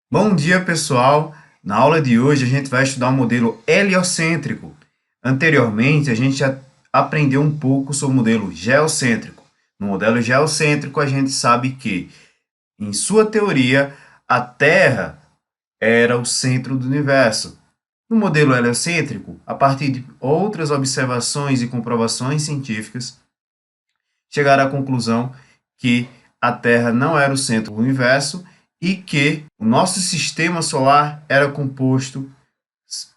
Bom dia, pessoal! Na aula de hoje a gente vai estudar o modelo heliocêntrico. Anteriormente, a gente já aprendeu um pouco sobre o modelo geocêntrico. No modelo geocêntrico, a gente sabe que, em sua teoria, a Terra era o centro do universo. No modelo heliocêntrico, a partir de outras observações e comprovações científicas, chegaram à conclusão que a Terra não era o centro do universo e que o nosso sistema solar era composto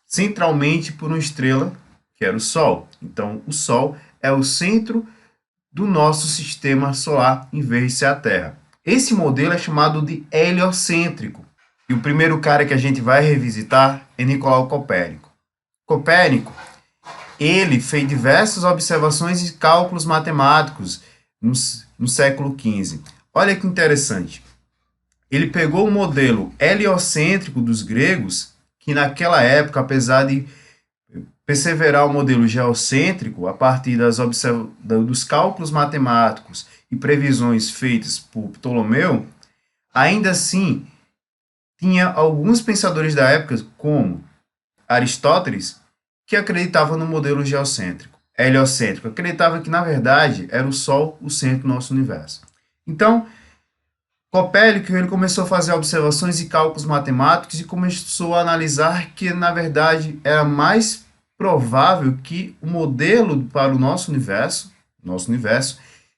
centralmente por uma estrela, que era o Sol. Então, o Sol é o centro do nosso sistema solar, em vez de ser a Terra. Esse modelo é chamado de heliocêntrico. E o primeiro cara que a gente vai revisitar é Nicolau Copérnico. Copérnico, ele fez diversas observações e cálculos matemáticos no século XV. Olha que interessante. Ele pegou o modelo heliocêntrico dos gregos, que naquela época, apesar de perseverar o modelo geocêntrico, a partir dos cálculos matemáticos e previsões feitas por Ptolomeu, ainda assim tinha alguns pensadores da época, como Aristóteles, que acreditavam no modelo geocêntrico, heliocêntrico, acreditava que na verdade era o Sol o centro do nosso universo. Então, Copérnico ele começou a fazer observações e cálculos matemáticos e começou a analisar que, na verdade, era mais provável que o modelo para o nosso universo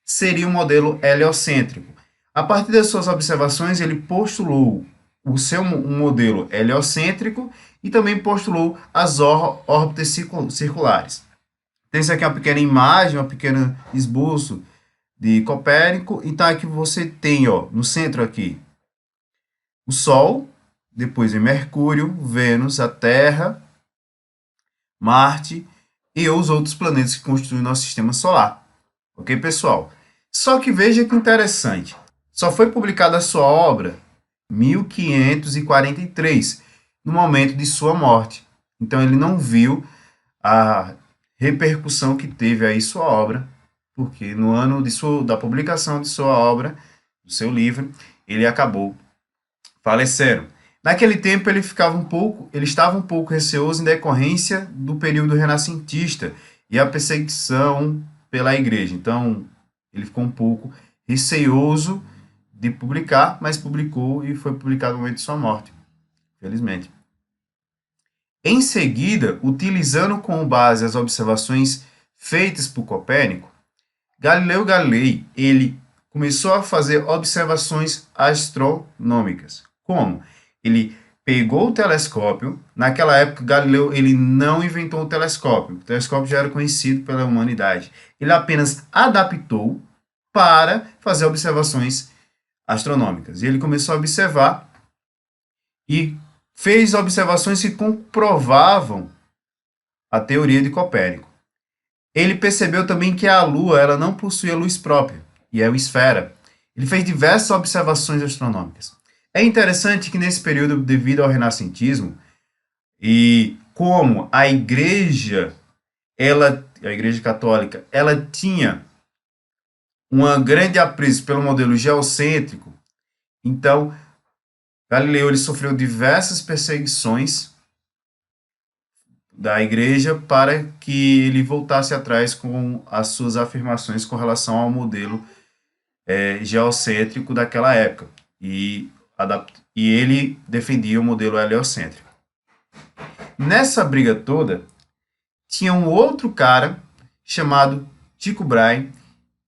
seria um modelo heliocêntrico. A partir das suas observações, ele postulou um modelo heliocêntrico e também postulou as órbitas circulares. Tem isso aqui é uma pequena imagem, um pequeno esboço de Copérnico. Então aqui você tem, ó, no centro aqui, o Sol, depois vem Mercúrio, Vênus, a Terra, Marte e os outros planetas que constituem nosso sistema solar. Ok, pessoal? Só que veja que interessante. Só foi publicada a sua obra em 1543, no momento de sua morte. Então ele não viu a repercussão que teve aí sua obra, porque no ano da publicação de sua obra, do seu livro, ele acabou falecendo. Naquele tempo ele estava um pouco receoso em decorrência do período renascentista e a perseguição pela igreja. Então, ele ficou um pouco receoso de publicar, mas publicou e foi publicado no momento de sua morte, felizmente. Em seguida, utilizando como base as observações feitas por Copérnico, Galileu Galilei ele começou a fazer observações astronômicas. Como? Ele pegou o telescópio. Naquela época, Galileu ele não inventou o telescópio. O telescópio já era conhecido pela humanidade. Ele apenas adaptou para fazer observações astronômicas. E ele começou a observar e fez observações que comprovavam a teoria de Copérnico. Ele percebeu também que a Lua ela não possuía luz própria, e é uma esfera. Ele fez diversas observações astronômicas. É interessante que nesse período, devido ao renascentismo, e como a Igreja Católica, ela tinha uma grande apreço pelo modelo geocêntrico, então Galileu ele sofreu diversas perseguições da igreja para que ele voltasse atrás com as suas afirmações com relação ao modelo geocêntrico daquela época. E ele defendia o modelo heliocêntrico. Nessa briga toda, tinha um outro cara chamado Tycho Brahe,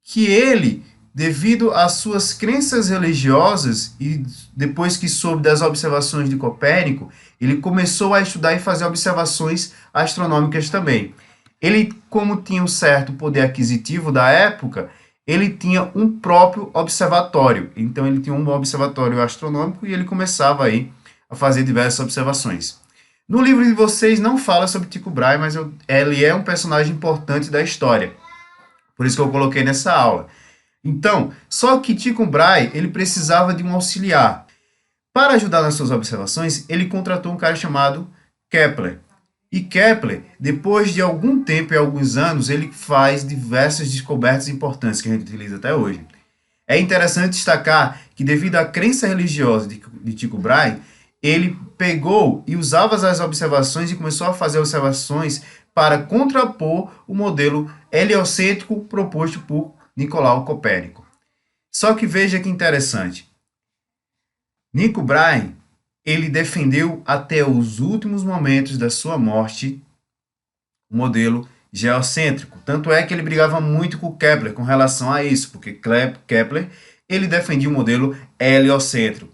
que ele, devido às suas crenças religiosas e depois que soube das observações de Copérnico, ele começou a estudar e fazer observações astronômicas também. Ele, como tinha um certo poder aquisitivo da época, ele tinha um próprio observatório. Então ele tinha um observatório astronômico e ele começava aí a fazer diversas observações. No livro de vocês não fala sobre Tycho Brahe, mas ele é um personagem importante da história. Por isso que eu coloquei nessa aula. Então, só que Tycho Brahe, ele precisava de um auxiliar. Para ajudar nas suas observações, ele contratou um cara chamado Kepler. E Kepler, depois de algum tempo e alguns anos, ele faz diversas descobertas importantes que a gente utiliza até hoje. É interessante destacar que, devido à crença religiosa de Tycho Brahe, ele pegou e usava as observações e começou a fazer observações para contrapor o modelo heliocêntrico proposto por Nicolau Copérnico. Só que veja que interessante. Tycho Brahe, ele defendeu até os últimos momentos da sua morte o modelo geocêntrico. Tanto é que ele brigava muito com Kepler com relação a isso, porque Kepler ele defendia o modelo heliocêntrico.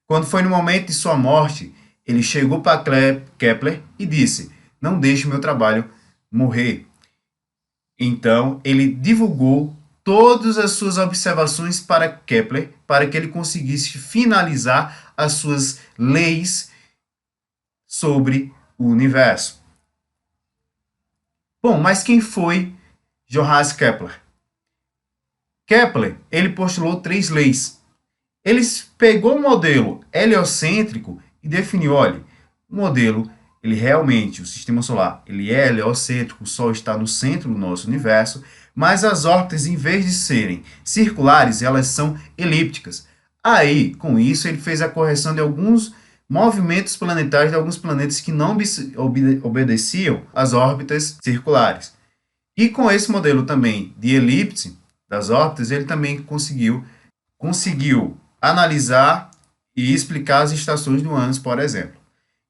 Quando foi no momento de sua morte, ele chegou para Kepler e disse: não deixe meu trabalho morrer. Então, ele divulgou todas as suas observações para Kepler, para que ele conseguisse finalizar as suas leis sobre o universo. Bom, mas quem foi Johannes Kepler? Kepler, ele postulou 3 leis. Ele pegou o modelo heliocêntrico e definiu, olha, o modelo, ele realmente, o sistema solar, ele é heliocêntrico, o Sol está no centro do nosso universo, mas as órbitas, em vez de serem circulares, elas são elípticas. Aí, com isso, ele fez a correção de alguns movimentos planetários de alguns planetas que não obedeciam às órbitas circulares. E com esse modelo também de elipse das órbitas, ele também conseguiu analisar e explicar as estações do ano, por exemplo.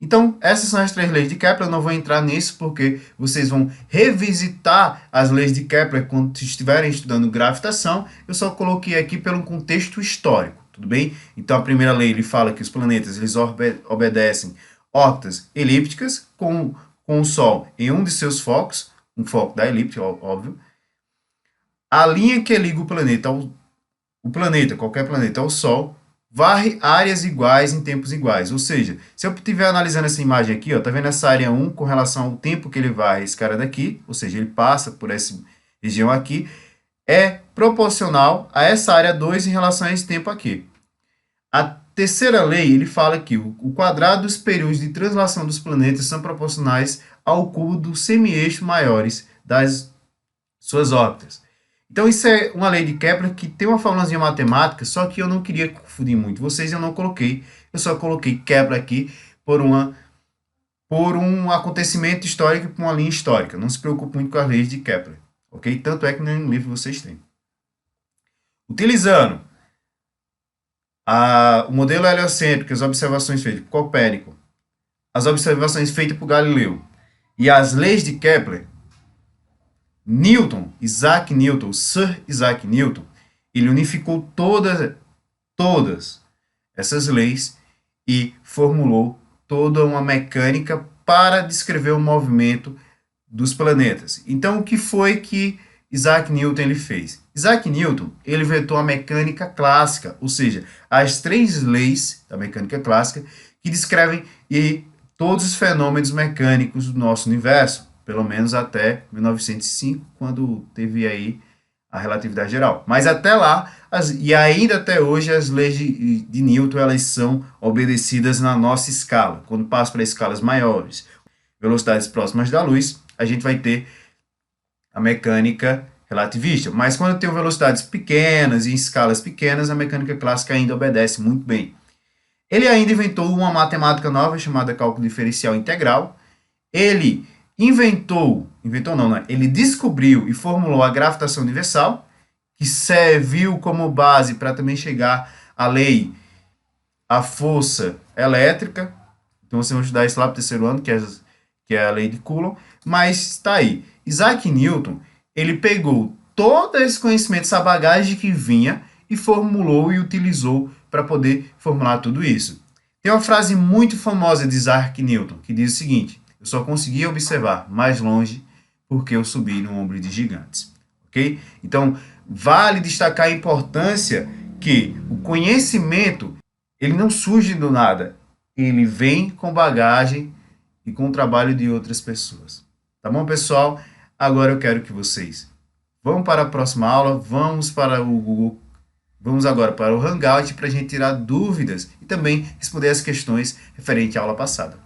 Então, essas são as 3 leis de Kepler. Eu não vou entrar nisso porque vocês vão revisitar as leis de Kepler quando estiverem estudando gravitação. Eu só coloquei aqui pelo contexto histórico, tudo bem? Então, a primeira lei ele fala que os planetas eles obedecem órbitas elípticas com o Sol em um de seus focos, um foco da elipse, óbvio. A linha que liga qualquer planeta ao Sol, varre áreas iguais em tempos iguais. Ou seja, se eu estiver analisando essa imagem aqui, ó, tá vendo essa área 1 com relação ao tempo que ele varre esse cara daqui, ou seja, ele passa por essa região aqui, é proporcional a essa área 2 em relação a esse tempo aqui. A terceira lei, ele fala que o quadrado dos períodos de translação dos planetas são proporcionais ao cubo dos semi-eixos maiores das suas órbitas. Então, isso é uma lei de Kepler que tem uma formulazinha matemática, só que eu não queria confundir muito vocês, eu não coloquei. Eu só coloquei Kepler aqui por um acontecimento histórico, por uma linha histórica. Não se preocupe muito com as leis de Kepler, ok? Tanto é que no livro vocês têm. Utilizando o modelo heliocêntrico, as observações feitas por Copérnico, as observações feitas por Galileu e as leis de Kepler, Isaac Newton, Sir Isaac Newton, ele unificou todas essas leis e formulou toda uma mecânica para descrever o movimento dos planetas. Então, o que foi que Isaac Newton ele fez? Isaac Newton ele inventou a mecânica clássica, ou seja, as 3 leis da mecânica clássica que descrevem todos os fenômenos mecânicos do nosso universo, pelo menos até 1905, quando teve aí a relatividade geral. Mas até lá, e ainda até hoje, as leis de Newton elas são obedecidas na nossa escala. Quando passa para escalas maiores, velocidades próximas da luz, a gente vai ter a mecânica relativista. Mas quando eu tenho velocidades pequenas e escalas pequenas, a mecânica clássica ainda obedece muito bem. Ele ainda inventou uma matemática nova chamada cálculo diferencial integral. Ele ele descobriu e formulou a gravitação universal, que serviu como base para também chegar à lei, a força elétrica. Então, você vai estudar isso lá para o 3º ano, que é a lei de Coulomb, mas está aí. Isaac Newton, ele pegou todo esse conhecimento, essa bagagem que vinha e formulou e utilizou para poder formular tudo isso. Tem uma frase muito famosa de Isaac Newton, que diz o seguinte: eu só consegui observar mais longe porque eu subi no ombro de gigantes. Ok? Então, vale destacar a importância que o conhecimento ele não surge do nada. Ele vem com bagagem e com o trabalho de outras pessoas. Tá bom, pessoal? Agora eu quero que vocês vão para a próxima aula, vamos para o Google, vamos agora para o Hangout para a gente tirar dúvidas e também responder as questões referentes à aula passada.